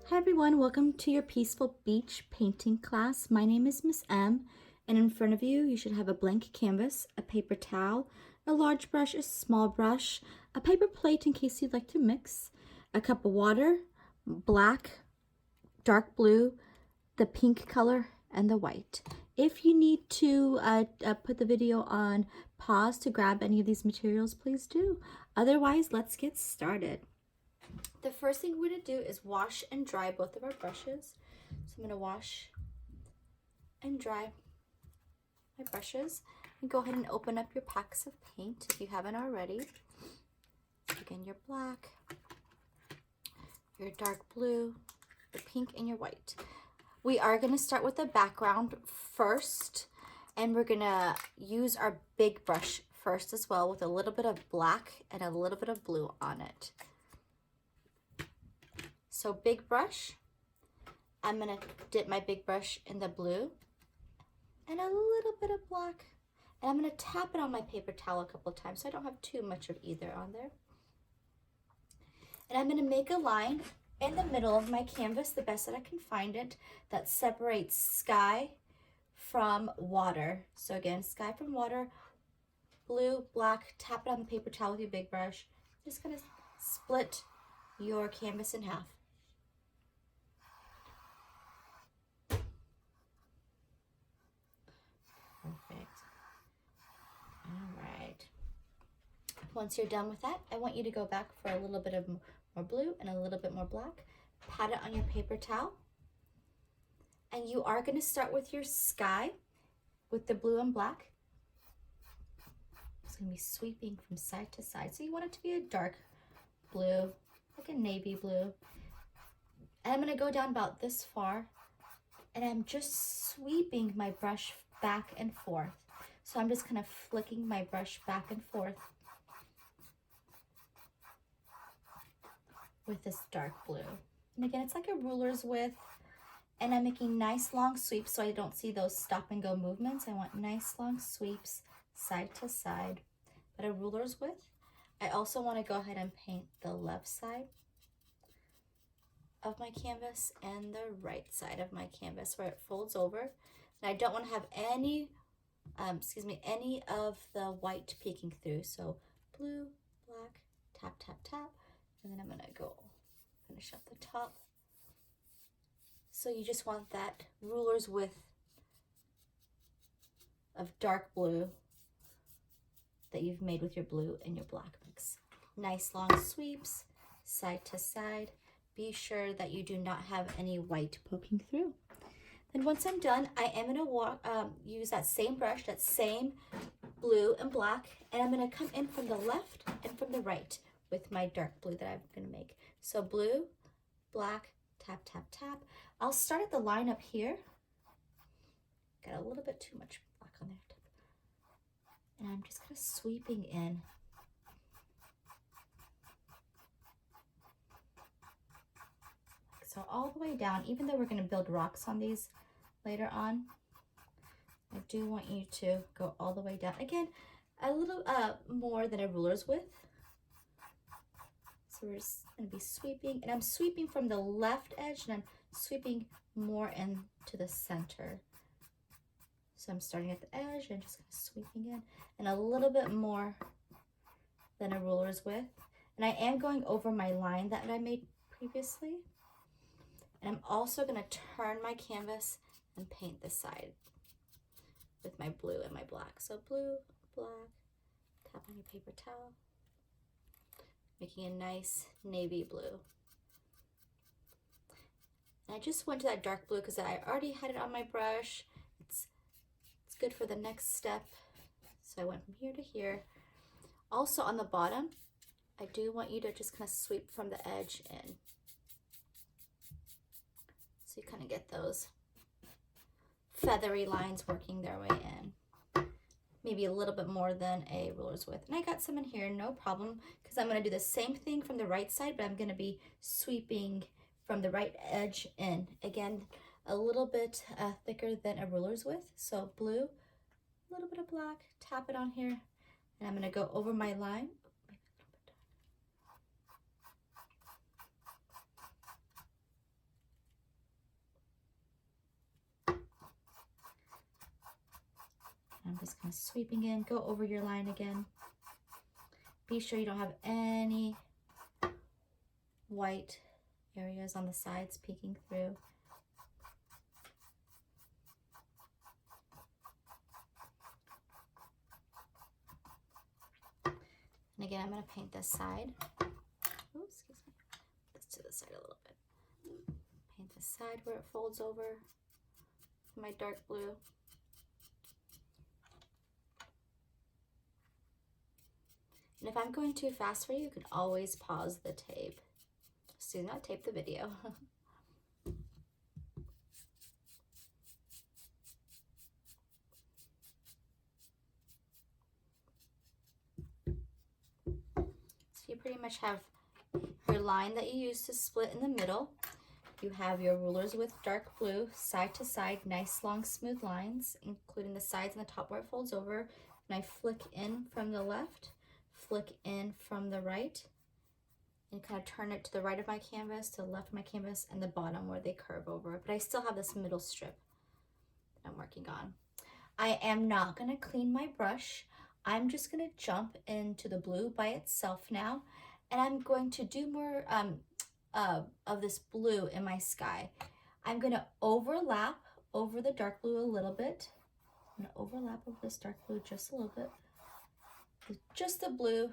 Hi everyone, welcome to your Peaceful Beach painting class. My name is Miss M, and in front of you, you should have a blank canvas, a paper towel, a large brush, a small brush, a paper plate in case you'd like to mix, a cup of water, black, dark blue, the pink color, and the white. If you need to put the video on pause to grab any of these materials, please do. Otherwise, let's get started. The first thing we're going to do is wash and dry both of our brushes. So I'm going to wash and dry my brushes. And go ahead and open up your packs of paint if you haven't already. Again, your black, your dark blue, your pink, and your white. We are going to start with the background first, and we're going to use our big brush first as well with a little bit of black and a little bit of blue on it. So big brush, I'm going to dip my big brush in the blue and a little bit of black. And I'm going to tap it on my paper towel a couple of times so I don't have too much of either on there. And I'm going to make a line in the middle of my canvas, the best that I can find it, that separates sky from water. So again, sky from water, blue, black, tap it on the paper towel with your big brush. Just going to split your canvas in half. Perfect. All right. Once you're done with that, I want you to go back for a little bit of more blue and a little bit more black. Pat it on your paper towel. And you are going to start with your sky with the blue and black. It's going to be sweeping from side to side. So you want it to be a dark blue, like a navy blue. And I'm going to go down about this far. And I'm just sweeping my brush back and forth. So I'm just kind of flicking my brush back and forth with this dark blue. And again, it's like a ruler's width. And I'm making nice long sweeps so I don't see those stop and go movements. I want nice long sweeps side to side, but a ruler's width. I also want to go ahead and paint the left side of my canvas and the right side of my canvas where it folds over. And I don't want to have any of the white peeking through. So blue, black, tap, tap, tap. And then I'm going to go finish up the top. So you just want that ruler's width of dark blue that you've made with your blue and your black mix. Nice long sweeps, side to side. Be sure that you do not have any white poking through. Then once I'm done, I am going to use that same brush, that same blue and black, and I'm going to come in from the left and from the right with my dark blue that I'm going to make. So blue, black, tap, tap, tap. I'll start at the line up here. Got a little bit too much black on there. And I'm just kind of sweeping in. So all the way down, even though we're going to build rocks on these later on, I do want you to go all the way down. Again, a little more than a ruler's width. So we're just going to be sweeping, and I'm sweeping from the left edge, and I'm sweeping more into the center. So I'm starting at the edge and just kind of sweeping in, and a little bit more than a ruler's width. And I am going over my line that I made previously. And I'm also going to turn my canvas and paint this side with my blue and my black. So blue, black, tap on your paper towel, making a nice navy blue. And I just went to that dark blue because I already had it on my brush. It's good for the next step. So I went from here to here. Also on the bottom, I do want you to just kind of sweep from the edge in. So you kind of get those feathery lines working their way in. Maybe a little bit more than a ruler's width. And I got some in here, no problem, because I'm going to do the same thing from the right side, but I'm going to be sweeping from the right edge in. Again, a little bit thicker than a ruler's width. So blue, a little bit of black, tap it on here, and I'm going to go over my line. just kind of sweeping in. Go over your line again. Be sure you don't have any white areas on the sides peeking through. And again, I'm going to paint this side. Oh, excuse me. This to the side a little bit. Paint this side where it folds over. My dark blue. And if I'm going too fast for you, you can always pause the tape. Just do not tape the video. So you pretty much have your line that you use to split in the middle. You have your rulers with dark blue, side to side, nice long smooth lines, including the sides and the top where it folds over. And I flick in from the left, flick in from the right, and kind of turn it to the right of my canvas, to the left of my canvas, and the bottom where they curve over. But I still have this middle strip that I'm working on. I am not going to clean my brush. I'm just going to jump into the blue by itself now, and I'm going to do more of this blue in my sky. I'm going to overlap over the dark blue a little bit. I'm going to overlap over this dark blue just a little bit. With just the blue.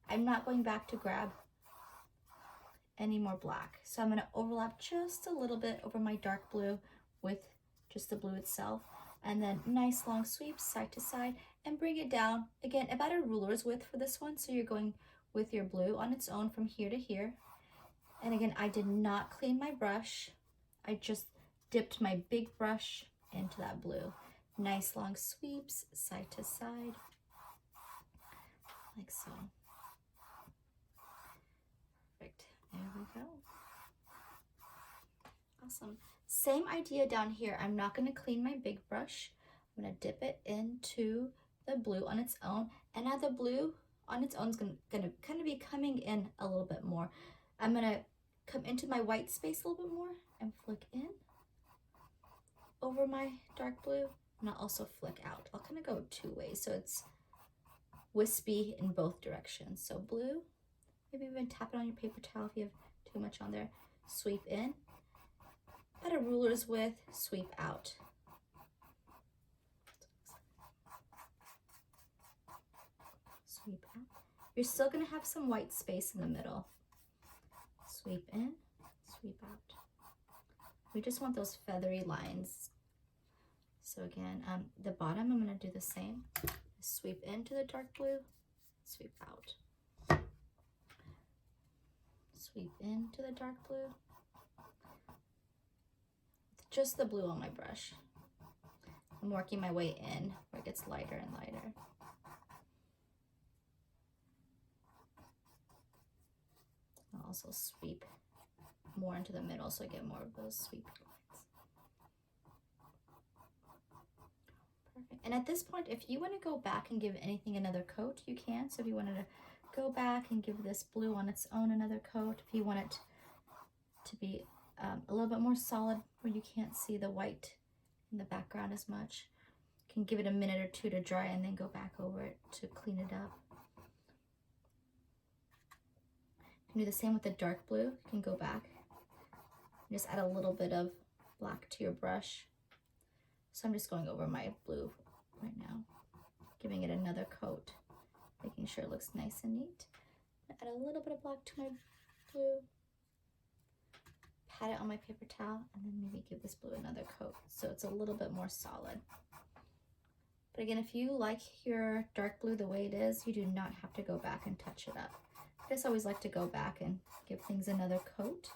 I'm not going back to grab any more black. So I'm going to overlap just a little bit over my dark blue with just the blue itself. And then nice long sweeps side to side and bring it down. Again, about a ruler's width for this one. So you're going with your blue on its own from here to here. And again, I did not clean my brush. I just dipped my big brush into that blue. Nice long sweeps side to side, like so. Perfect, there we go. Awesome. Same idea down here. I'm not gonna clean my big brush. I'm gonna dip it into the blue on its own. And now the blue on its own is gonna kind of be coming in a little bit more. I'm gonna come into my white space a little bit more and flick in over my dark blue, and I'll also flick out. I'll kind of go two ways so it's wispy in both directions. So blue, maybe even tap it on your paper towel if you have too much on there. Sweep in, at a ruler's width, sweep out. Sweep out. You're still gonna have some white space in the middle. Sweep in, sweep out. We just want those feathery lines. So again, the bottom, I'm gonna do the same. Sweep into the dark blue, sweep out. Sweep into the dark blue. Just the blue on my brush. I'm working my way in where it gets lighter and lighter. I'll also sweep more into the middle so I get more of those sweepy lines. Perfect. And at this point, if you want to go back and give anything another coat, you can. So if you wanted to go back and give this blue on its own another coat, if you want it to be a little bit more solid where you can't see the white in the background as much, you can give it a minute or two to dry and then go back over it to clean it up. You can do the same with the dark blue. You can go back and just add a little bit of black to your brush. So I'm just going over my blue right now, giving it another coat, making sure it looks nice and neat. Add a little bit of black to my blue, pat it on my paper towel, and then maybe give this blue another coat so it's a little bit more solid. But again, if you like your dark blue the way it is, you do not have to go back and touch it up. I just always like to go back and give things another coat.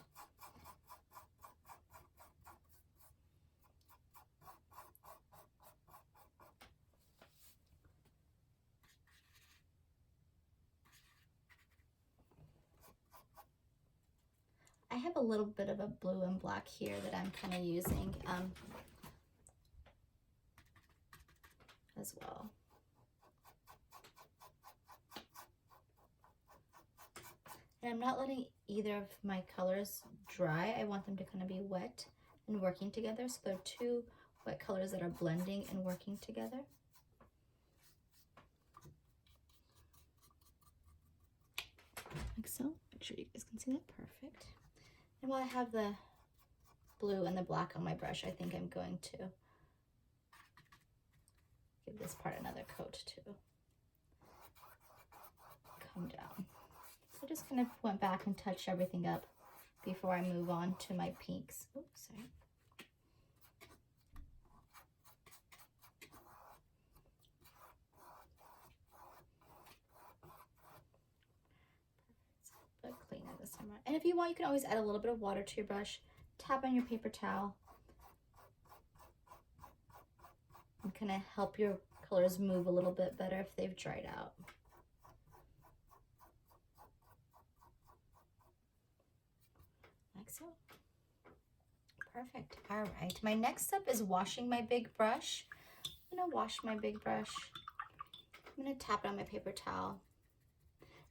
I have a little bit of a blue and black here that I'm kind of using as well. And I'm not letting either of my colors dry. I want them to kind of be wet and working together. So they're two wet colors that are blending and working together. like so. Make sure you guys can see that. Perfect. And while I have the blue and the black on my brush, I think I'm going to give this part another coat too. Come down. So I just kind of went back and touched everything up before I move on to my pinks. Oops, sorry. But clean it this time around. And if you want, you can always add a little bit of water to your brush. Tap on your paper towel. And kind of help your colors move a little bit better if they've dried out. Like so. Perfect. All right. My next step is washing my big brush. I'm going to wash my big brush. I'm going to tap it on my paper towel.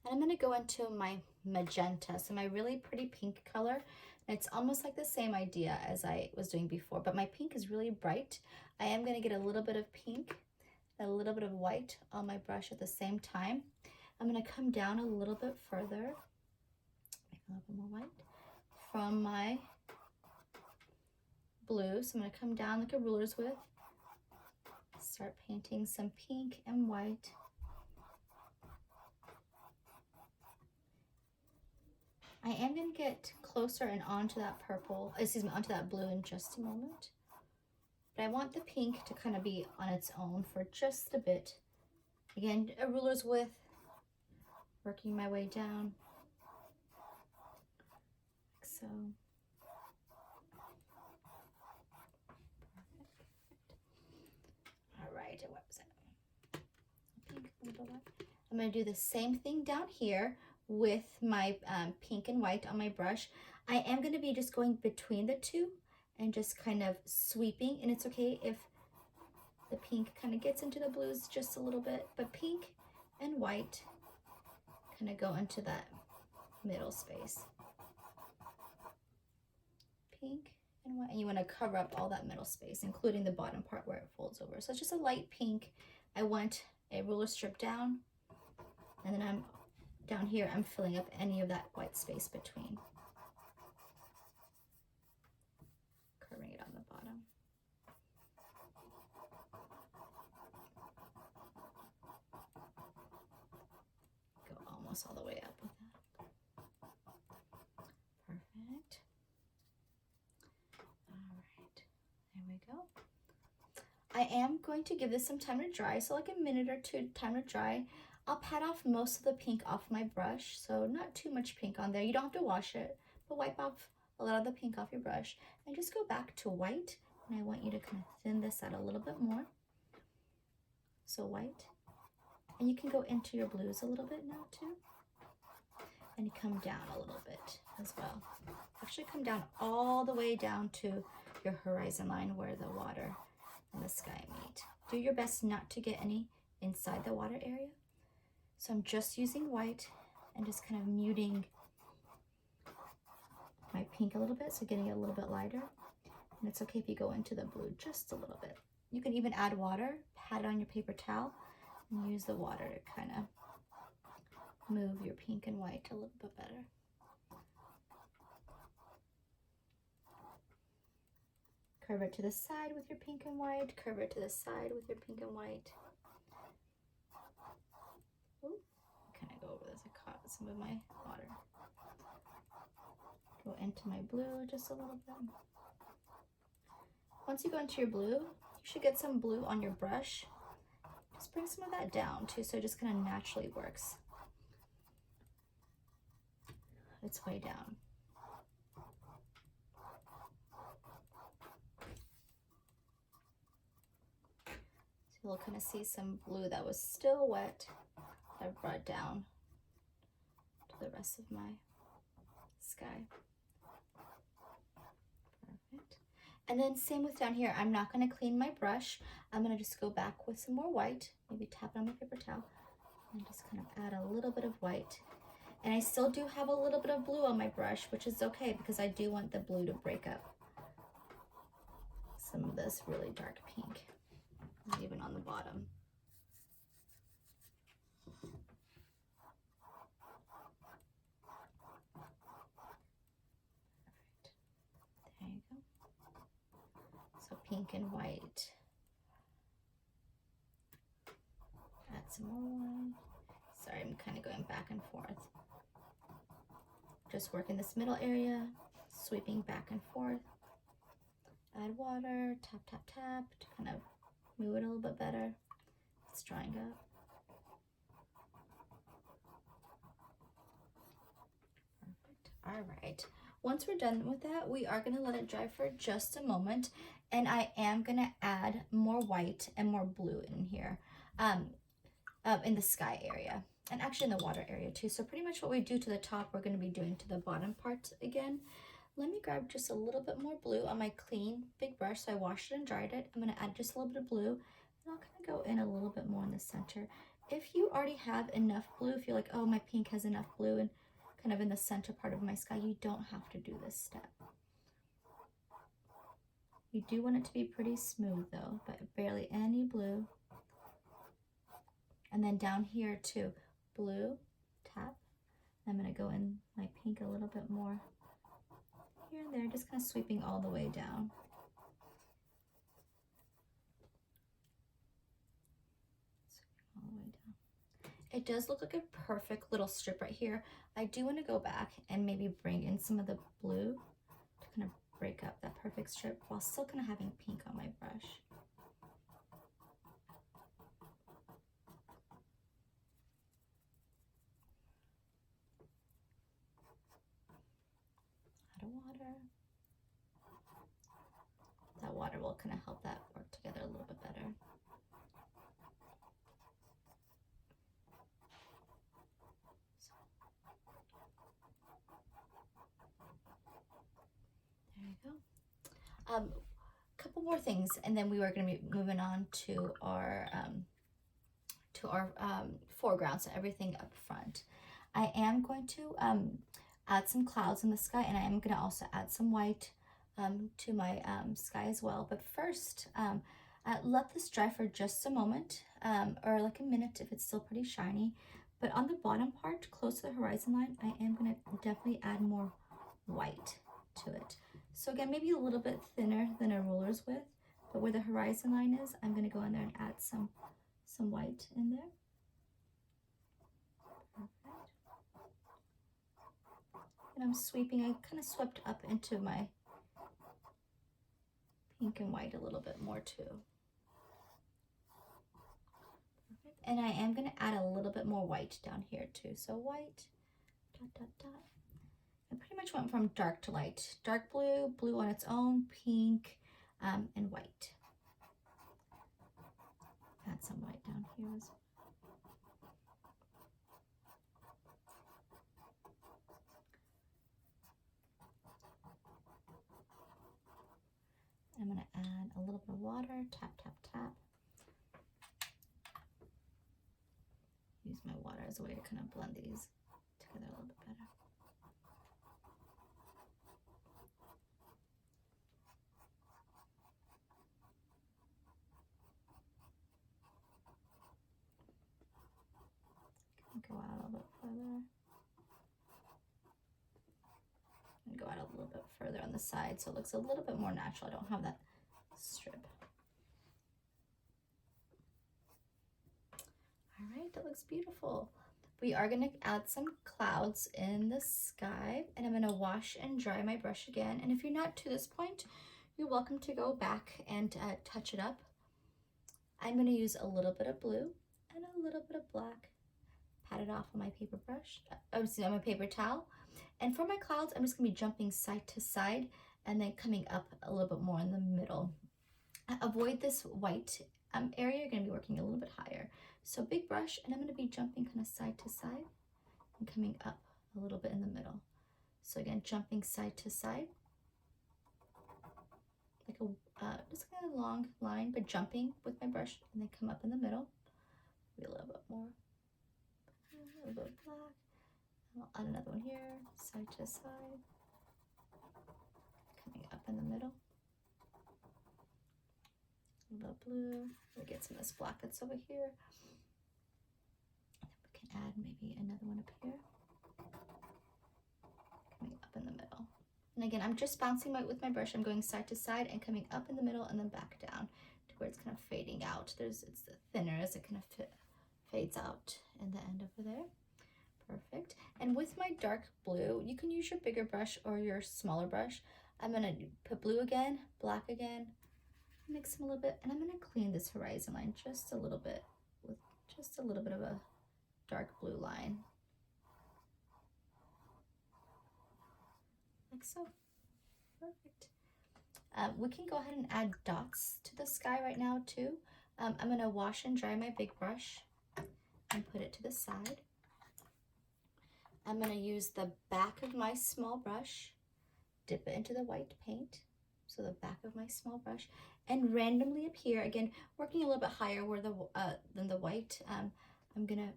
And I'm going to go into my magenta, so my really pretty pink color. And it's almost like the same idea as I was doing before, but my pink is really bright. I am going to get a little bit of pink, a little bit of white on my brush at the same time. I'm going to come down a little bit further, make a little bit more white, from my blue. So I'm going to come down like a ruler's width, start painting some pink and white. I am going to get closer and onto that purple, onto that blue in just a moment. But I want the pink to kind of be on its own for just a bit. Again, a ruler's width, working my way down, like so. All right, what was it? Pink, a little white. I'm going to do the same thing down here with my pink and white on my brush. I am going to be just going between the two and just kind of sweeping, and it's okay if the pink kind of gets into the blues just a little bit, but pink and white kind of go into that middle space. Pink and white, and you want to cover up all that middle space, including the bottom part where it folds over. So it's just a light pink. I want a ruler strip down, and then I'm down here, I'm filling up any of that white space between. Curving it on the bottom. Go almost all the way up with that. Perfect. All right, there we go. I am going to give this some time to dry, so like a minute or two time to dry. I'll pat off most of the pink off my brush, so not too much pink on there. You don't have to wash it, but wipe off a lot of the pink off your brush and just go back to white. And I want you to kind of thin this out a little bit more. So white. And you can go into your blues a little bit now too. And you come down a little bit as well. Actually come down all the way down to your horizon line where the water and the sky meet. Do your best not to get any inside the water area. So I'm just using white and just kind of muting my pink a little bit, so getting it a little bit lighter. And it's okay if you go into the blue just a little bit. You can even add water, pat it on your paper towel, and use the water to kind of move your pink and white a little bit better. Curve it to the side with your pink and white, curve it to the side with your pink and white. Kind of go over this. I caught some of my water. Go into my blue just a little bit. Once you go into your blue, you should get some blue on your brush. Just bring some of that down too, so it just kind of naturally works its way down. So you'll kind of see some blue that was still wet that I brought down to the rest of my sky. Perfect. And then same with down here. I'm not going to clean my brush. I'm going to just go back with some more white, maybe tap it on my paper towel, and just kind of add a little bit of white. And I still do have a little bit of blue on my brush, which is okay because I do want the blue to break up some of this really dark pink, even on the bottom. pink and white. Add some more. Sorry, I'm kind of going back and forth. Just work in this middle area, sweeping back and forth. Add water, tap, tap, tap to kind of move it a little bit better. It's drying up. Perfect. All right. Once we're done with that, we are going to let it dry for just a moment, and I am going to add more white and more blue in here, in the sky area, and actually in the water area too. So pretty much what we do to the top, we're going to be doing to the bottom part again. Let me grab just a little bit more blue on my clean big brush. So I washed it and dried it. I'm going to add just a little bit of blue, and I'll kind of go in a little bit more in the center. If you already have enough blue, if you're like, oh, my pink has enough blue and kind of in the center part of my sky, you don't have to do this step. You do want it to be pretty smooth though, but barely any blue. And then down here too, blue, tap. I'm going to go in my pink a little bit more here and there, just kind of sweeping all the way down. Sweeping all the way down. It does look like a perfect little strip right here. I do want to go back and maybe bring in some of the blue to kind of break up that perfect strip while still kind of having pink on my brush. Add water. That water will kind of help that work together a little bit better. There you go. Couple more things, and then we are going to be moving on to our foreground, so everything up front. I am going to add some clouds in the sky, and I am going to also add some white to my sky as well. But first, let this dry for just a moment, or like a minute if it's still pretty shiny. But on the bottom part, close to the horizon line, I am going to definitely add more white to it. So again, maybe a little bit thinner than a ruler's width, but where the horizon line is, I'm going to go in there and add some white in there. Perfect. And I'm sweeping, I kind of swept up into my pink and white a little bit more too. Perfect. And I am going to add a little bit more white down here too. So white, dot, dot, dot. I pretty much went from dark to light. Dark blue, blue on its own, pink, and white. Add some white down here as well. I'm going to add a little bit of water, tap, tap, tap. Use my water as a way to kind of blend these together a little bit better. Go out a little bit further. And go out a little bit further on the side so it looks a little bit more natural. I don't have that strip. All right, that looks beautiful. We are going to add some clouds in the sky, and I'm going to wash and dry my brush again. And if you're not to this point, you're welcome to go back and touch it up. I'm going to use a little bit of blue and a little bit of black. Pat it off on my paper brush, on my paper towel. And for my clouds, I'm just going to be jumping side to side and then coming up a little bit more in the middle. Avoid this white area. You're going to be working a little bit higher. So big brush, and I'm going to be jumping kind of side to side and coming up a little bit in the middle. So again, jumping side to side, like a just kind of long line, but jumping with my brush, and then come up in the middle. Maybe a little bit more. A little bit of black. I'll add another one here, side to side, coming up in the middle. A little blue. We get some of this black that's over here. And then we can add maybe another one up here, coming up in the middle. And again, I'm just bouncing with my brush. I'm going side to side and coming up in the middle and then back down to where it's kind of fading out. It's thinner as it kind of fades out in the end over there. Perfect. And with my dark blue, you can use your bigger brush or your smaller brush. I'm gonna put blue again, black again, mix them a little bit, and I'm gonna clean this horizon line just a little bit with just a little bit of a dark blue line. Like so. Perfect. We can go ahead and add dots to the sky right now too. I'm gonna wash and dry my big brush and put it to the side. I'm going to use the back of my small brush, dip it into the white paint, so the back of my small brush, and randomly up here, again, working a little bit higher where than the white, I'm going to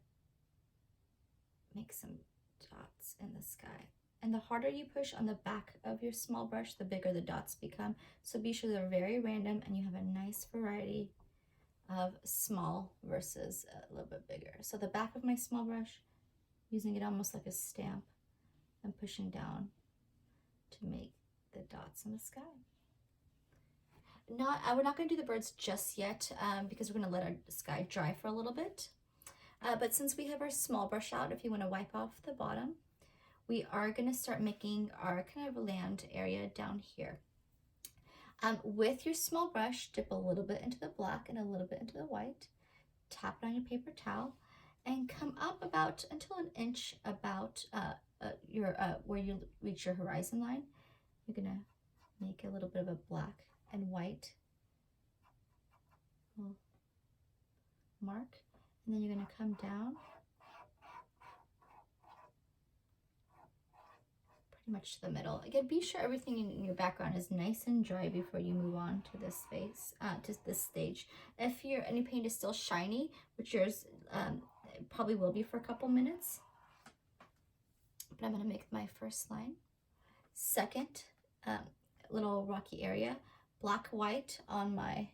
make some dots in the sky. And the harder you push on the back of your small brush, the bigger the dots become. So be sure they're very random and you have a nice variety of small versus a little bit bigger. So the back of my small brush, using it almost like a stamp and pushing down to make the dots in the sky. We're not going to do the birds just yet because we're going to let our sky dry for a little bit. But since we have our small brush out, if you want to wipe off the bottom, we are going to start making our kind of land area down here. With your small brush, dip a little bit into the black and a little bit into the white, tap it on your paper towel, and come up about until an inch about where you reach your horizon line. You're gonna make a little bit of a black and white mark, and then you're gonna come down pretty much to the middle. Again, be sure everything in your background is nice and dry before you move on to this space, to this stage. If any paint is still shiny, which yours probably will be for a couple minutes, but I'm going to make my first line. Second little rocky area, black white on my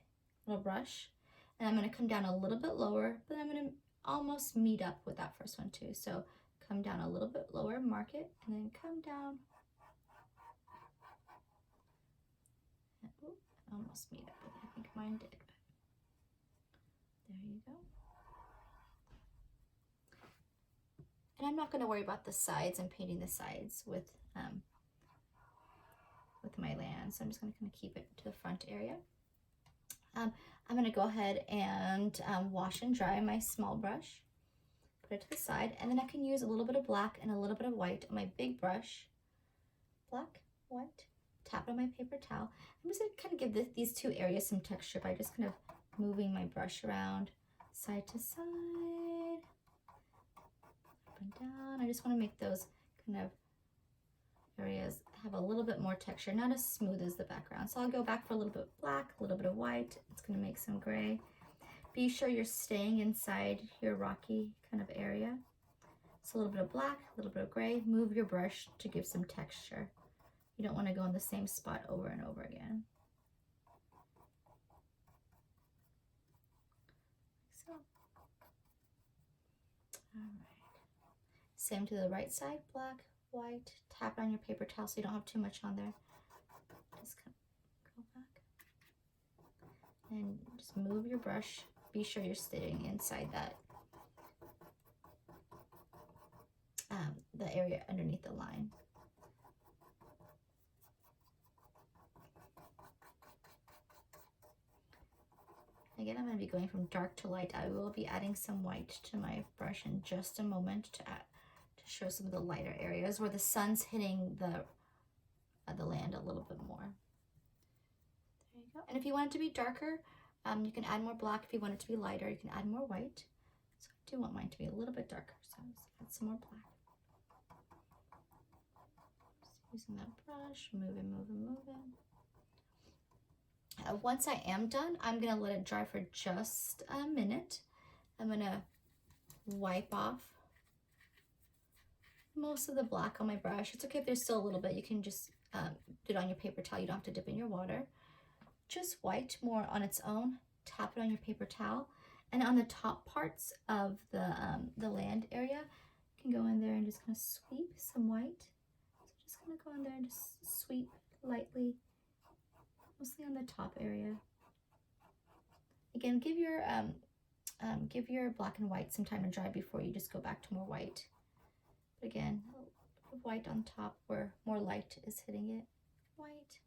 little brush, and I'm going to come down a little bit lower, but I'm going to almost meet up with that first one too. So come down a little bit lower, mark it, and then come down. Almost meet up with it. I think mine did. There you go. And I'm not going to worry about the sides and painting the sides with my land. So I'm just going to kind of keep it to the front area. I'm going to go ahead and wash and dry my small brush. Put it to the side. And then I can use a little bit of black and a little bit of white on my big brush. Black, white, tap it on my paper towel. I'm just going to kind of give these two areas some texture by just kind of moving my brush around side to side. Up and down. I just want to make those kind of areas have a little bit more texture, not as smooth as the background. So I'll go back for a little bit of black, a little bit of white. It's going to make some gray. Be sure you're staying inside your rocky kind of area. So a little bit of black, a little bit of gray. Move your brush to give some texture. You don't want to go in the same spot over and over again. So, all right. Same to the right side, black, white. Tap on your paper towel so you don't have too much on there. Just go back and just move your brush. Be sure you're staying inside that the area underneath the line. Again, I'm going to be going from dark to light. I will be adding some white to my brush in just a moment to show some of the lighter areas where the sun's hitting the land a little bit more. There you go. And if you want it to be darker, you can add more black. If you want it to be lighter, you can add more white. So I do want mine to be a little bit darker, so let's add some more black. Just using that brush, moving. Once I am done, I'm going to let it dry for just a minute. I'm going to wipe off most of the black on my brush. It's okay if there's still a little bit. You can just do it on your paper towel. You don't have to dip in your water. Just white more on its own. Tap it on your paper towel. And on the top parts of the land area, you can go in there and just kind of sweep some white. So just gonna go in there and just sweep lightly, mostly on the top area. Again, give your black and white some time to dry before you just go back to more white. But again, white on top where more light is hitting it. White.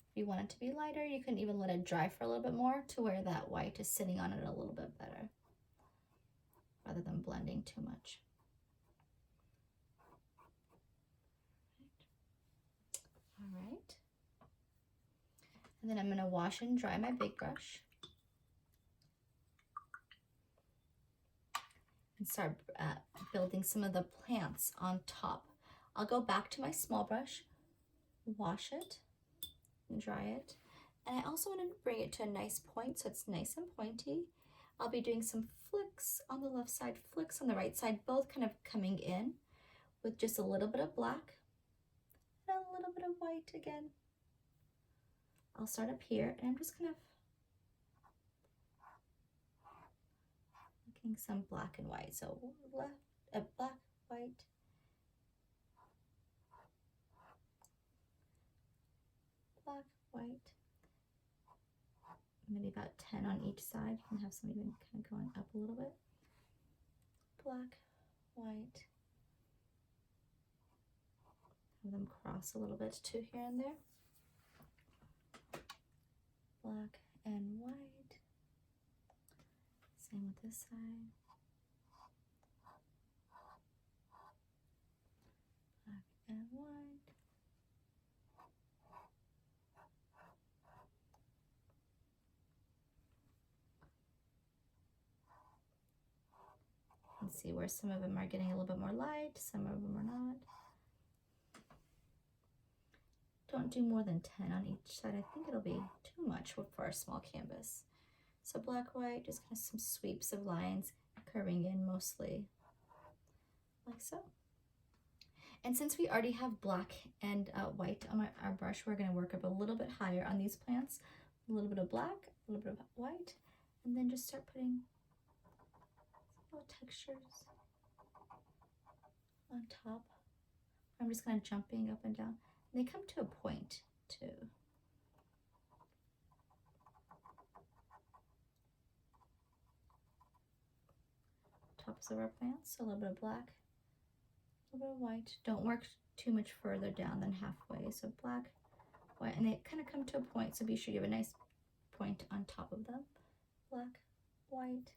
If you want it to be lighter, you can even let it dry for a little bit more to where that white is sitting on it a little bit better, rather than blending too much. All right. And then I'm going to wash and dry my big brush and start building some of the plants on top. I'll go back to my small brush, wash it and dry it. And I also want to bring it to a nice point so it's nice and pointy. I'll be doing some flicks on the left side, flicks on the right side, both kind of coming in with just a little bit of black and a little bit of white again. I'll start up here and I'm just kind of making some black and white. So left, black, white, black, white, maybe about 10 on each side. You can have some even kind of going up a little bit. Black, white, have them cross a little bit too here and there. Black and white. Same with this side. Black and white. You can see where some of them are getting a little bit more light, some of them are not. Don't do more than 10 on each side. I think it'll be too much for a small canvas. So black, white, just kind of some sweeps of lines curving in mostly like so. And since we already have black and white on our brush, we're going to work up a little bit higher on these plants. A little bit of black, a little bit of white, and then just start putting little textures on top. I'm just kind of jumping up and down. They come to a point too. Tops of our plants, a little bit of black, a little bit of white. Don't work too much further down than halfway. So black, white, and they kind of come to a point. So be sure you have a nice point on top of them. Black, white.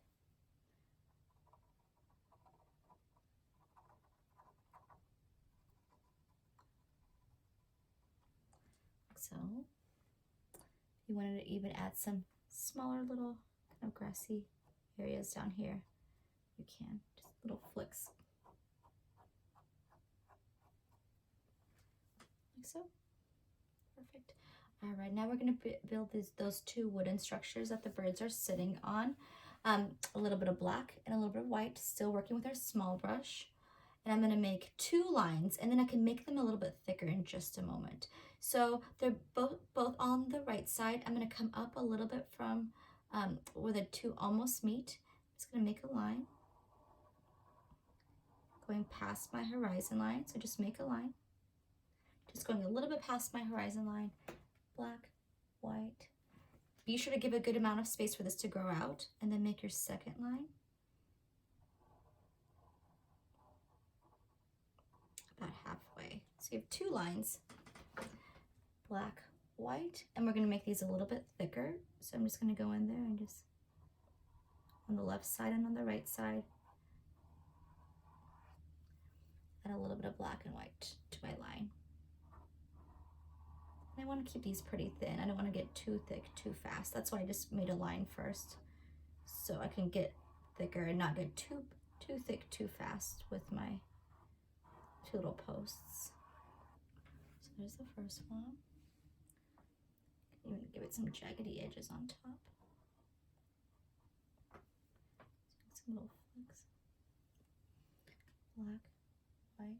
So if you wanted to even add some smaller little kind of grassy areas down here, you can, just little flicks. Like so. Perfect. All right, now we're going to build those two wooden structures that the birds are sitting on. A little bit of black and a little bit of white, still working with our small brush. And I'm going to make 2 lines, and then I can make them a little bit thicker in just a moment. So they're both on the right side. I'm going to come up a little bit from where the 2 almost meet. I'm just going to make a line going past my horizon line. So just make a line. Just going a little bit past my horizon line. Black, white. Be sure to give a good amount of space for this to grow out, and then make your second line. About halfway. So you have 2 lines, black, white, and we're going to make these a little bit thicker. So I'm just going to go in there and just on the left side and on the right side, add a little bit of black and white to my line. And I want to keep these pretty thin. I don't want to get too thick too fast. That's why I just made a line first, so I can get thicker and not get too thick too fast with my 2 little posts. So there's the first one. Even give it some jaggedy edges on top. Some little flicks. Black, white.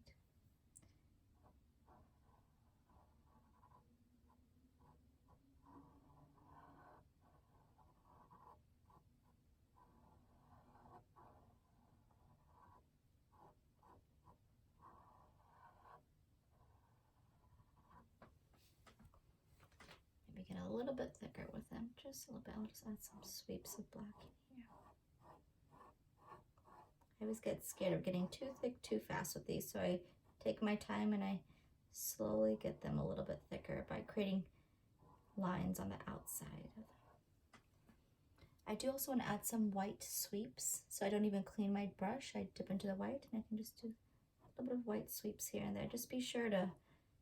little bit thicker with them, just a little bit. I'll just add some sweeps of black in here. I always get scared of getting too thick too fast with these, so I take my time and I slowly get them a little bit thicker by creating lines on the outside. I do also want to add some white sweeps, so I don't even clean my brush. I dip into the white and I can just do a little bit of white sweeps here and there. Just be sure to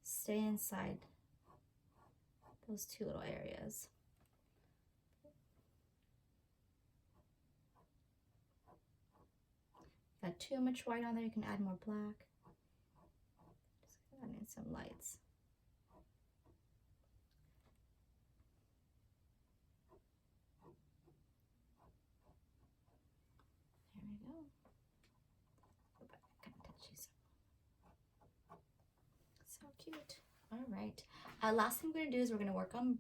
stay inside those two little areas. Got too much white on there, you can add more black. Just add in some lights. There we go. Go back, I can touch you some. So cute. All right. Last thing we're going to do is we're going to work on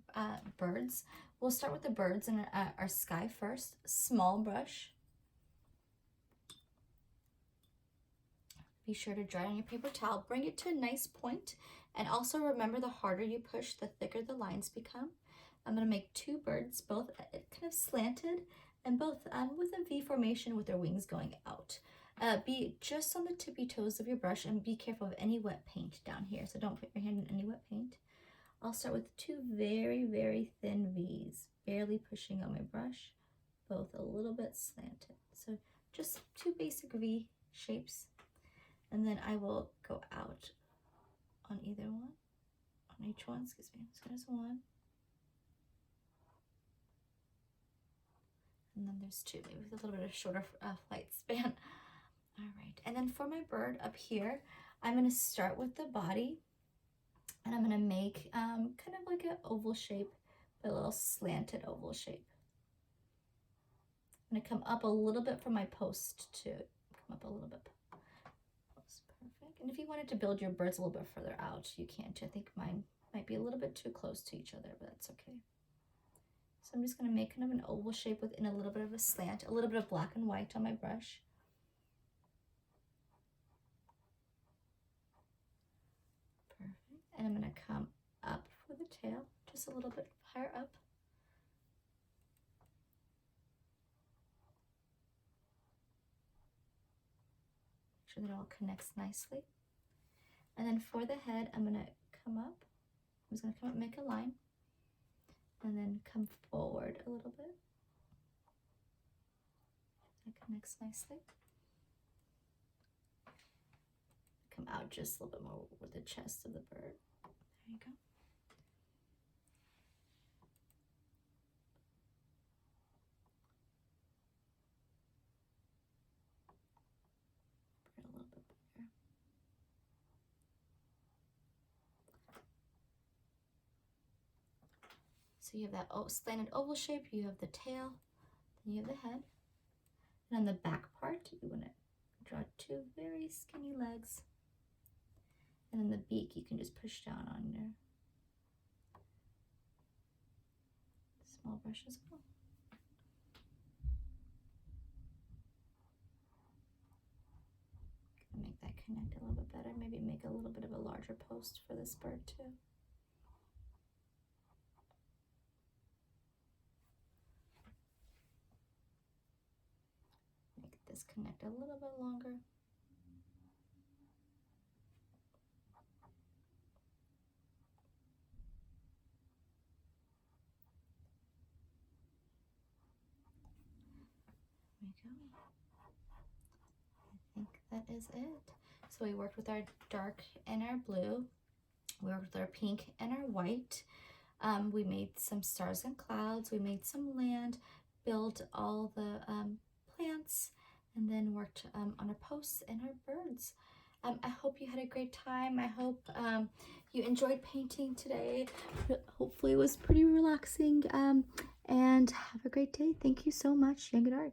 birds. We'll start with the birds and our sky first. Small brush. Be sure to dry on your paper towel. Bring it to a nice point. And also remember, the harder you push, the thicker the lines become. I'm going to make two birds, both kind of slanted and both with a V formation with their wings going out. Be just on the tippy toes of your brush and be careful of any wet paint down here. So don't put your hand in any wet paint. I'll start with two very, very thin V's, barely pushing on my brush, both a little bit slanted. So just two basic V shapes. And then I will go out on either one, on each one, excuse me. So there's one. And then there's two, maybe with a little bit of shorter flight span. All right, and then for my bird up here, I'm gonna start with the body and I'm gonna make kind of like an oval shape, but a little slanted oval shape. I'm gonna come up a little bit from my post too. Come up a little bit. That's perfect. And if you wanted to build your birds a little bit further out, you can too. I think mine might be a little bit too close to each other, but that's okay. So I'm just gonna make kind of an oval shape within a little bit of a slant, a little bit of black and white on my brush. Perfect. And I'm gonna come up for the tail, just a little bit higher up. Make sure that it all connects nicely. And then for the head, I'm gonna come up. I'm just gonna come up, make a line, and then come forward a little bit. That connects nicely. Come out just a little bit more with the chest of the bird. There you go. Put it a little bit bigger. So you have that slanted oval shape, you have the tail, then you have the head. And on the back part, you want to draw two very skinny legs. And then the beak, you can just push down on your small brush as well. Make that connect a little bit better. Maybe make a little bit of a larger post for this bird too. Make this connect a little bit longer. There we go. I think that is it. So we worked with our dark and our blue. We worked with our pink and our white. We made some stars and clouds. We made some land, built all the plants, and then worked on our posts and our birds. I hope you had a great time. I hope you enjoyed painting today. Hopefully it was pretty relaxing. And have a great day. Thank you so much. Young at Art.